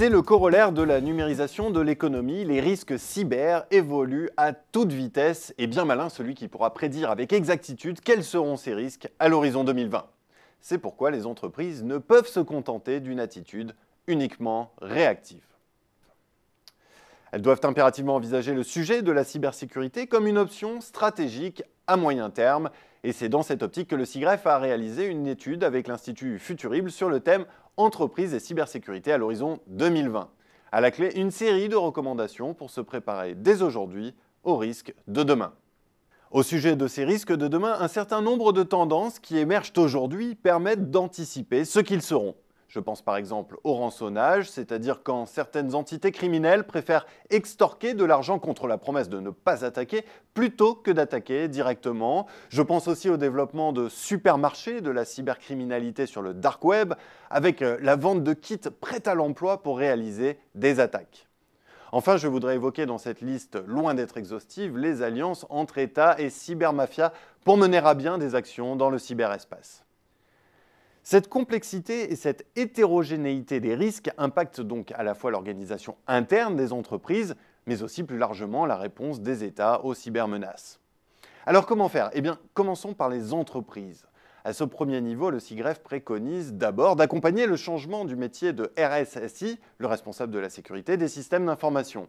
C'est le corollaire de la numérisation de l'économie. Les risques cyber évoluent à toute vitesse et bien malin celui qui pourra prédire avec exactitude quels seront ces risques à l'horizon 2020. C'est pourquoi les entreprises ne peuvent se contenter d'une attitude uniquement réactive. Elles doivent impérativement envisager le sujet de la cybersécurité comme une option stratégique à moyen terme. Et c'est dans cette optique que le SIGREF a réalisé une étude avec l'Institut Futurible sur le thème Entreprise et cybersécurité à l'horizon 2020. À la clé, une série de recommandations pour se préparer dès aujourd'hui aux risques de demain. Au sujet de ces risques de demain, un certain nombre de tendances qui émergent aujourd'hui permettent d'anticiper ce qu'ils seront. Je pense par exemple au rançonnage, c'est-à-dire quand certaines entités criminelles préfèrent extorquer de l'argent contre la promesse de ne pas attaquer plutôt que d'attaquer directement. Je pense aussi au développement de supermarchés de la cybercriminalité sur le dark web, avec la vente de kits prêts à l'emploi pour réaliser des attaques. Enfin, je voudrais évoquer dans cette liste, loin d'être exhaustive, les alliances entre États et cybermafias pour mener à bien des actions dans le cyberespace. Cette complexité et cette hétérogénéité des risques impactent donc à la fois l'organisation interne des entreprises, mais aussi plus largement la réponse des États aux cybermenaces. Alors comment faire? Eh bien, commençons par les entreprises. À ce premier niveau, le SIGREF préconise d'abord d'accompagner le changement du métier de RSSI, le responsable de la sécurité des systèmes d'information.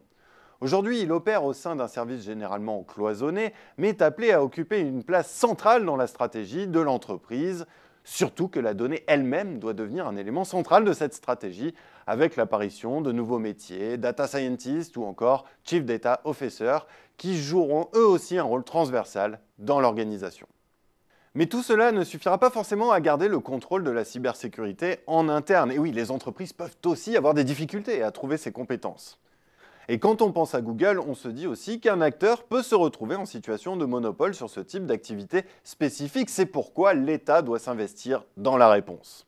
Aujourd'hui, il opère au sein d'un service généralement cloisonné, mais est appelé à occuper une place centrale dans la stratégie de l'entreprise. Surtout que la donnée elle-même doit devenir un élément central de cette stratégie avec l'apparition de nouveaux métiers, data scientist ou encore chief data officer, qui joueront eux aussi un rôle transversal dans l'organisation. Mais tout cela ne suffira pas forcément à garder le contrôle de la cybersécurité en interne. Et oui, les entreprises peuvent aussi avoir des difficultés à trouver ces compétences. Et quand on pense à Google, on se dit aussi qu'un acteur peut se retrouver en situation de monopole sur ce type d'activité spécifique. C'est pourquoi l'État doit s'investir dans la réponse.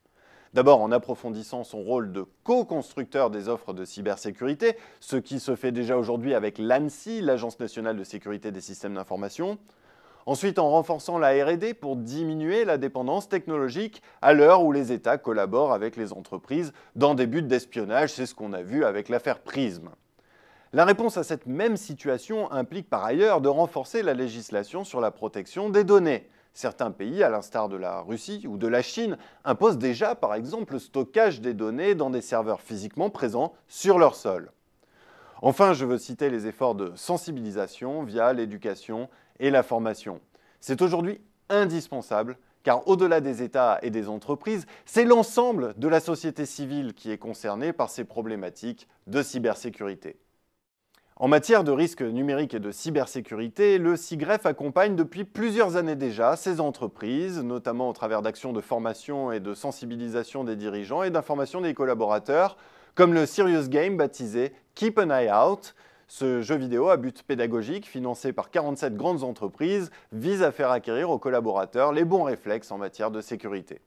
D'abord en approfondissant son rôle de co-constructeur des offres de cybersécurité, ce qui se fait déjà aujourd'hui avec l'ANSSI, l'Agence nationale de sécurité des systèmes d'information. Ensuite, en renforçant la R&D pour diminuer la dépendance technologique à l'heure où les États collaborent avec les entreprises dans des buts d'espionnage. C'est ce qu'on a vu avec l'affaire Prism. La réponse à cette même situation implique par ailleurs de renforcer la législation sur la protection des données. Certains pays, à l'instar de la Russie ou de la Chine, imposent déjà par exemple le stockage des données dans des serveurs physiquement présents sur leur sol. Enfin, je veux citer les efforts de sensibilisation via l'éducation et la formation. C'est aujourd'hui indispensable car au-delà des États et des entreprises, c'est l'ensemble de la société civile qui est concernée par ces problématiques de cybersécurité. En matière de risques numériques et de cybersécurité, le SIGREF accompagne depuis plusieurs années déjà ces entreprises, notamment au travers d'actions de formation et de sensibilisation des dirigeants et d'information des collaborateurs, comme le Serious Game baptisé Keep an Eye Out. Ce jeu vidéo à but pédagogique, financé par 47 grandes entreprises, vise à faire acquérir aux collaborateurs les bons réflexes en matière de sécurité.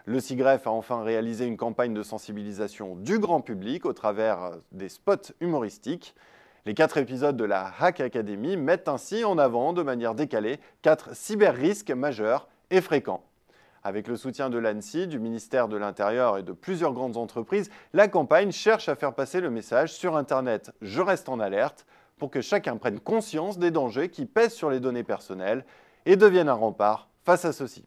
Le SIGREF a enfin réalisé une campagne de sensibilisation du grand public au travers des spots humoristiques. Les 4 épisodes de la Hack Academy mettent ainsi en avant de manière décalée 4 cyber-risques majeurs et fréquents. Avec le soutien de l'ANSSI, du ministère de l'Intérieur et de plusieurs grandes entreprises, la campagne cherche à faire passer le message sur Internet « Je reste en alerte » pour que chacun prenne conscience des dangers qui pèsent sur les données personnelles et devienne un rempart face à ceux-ci.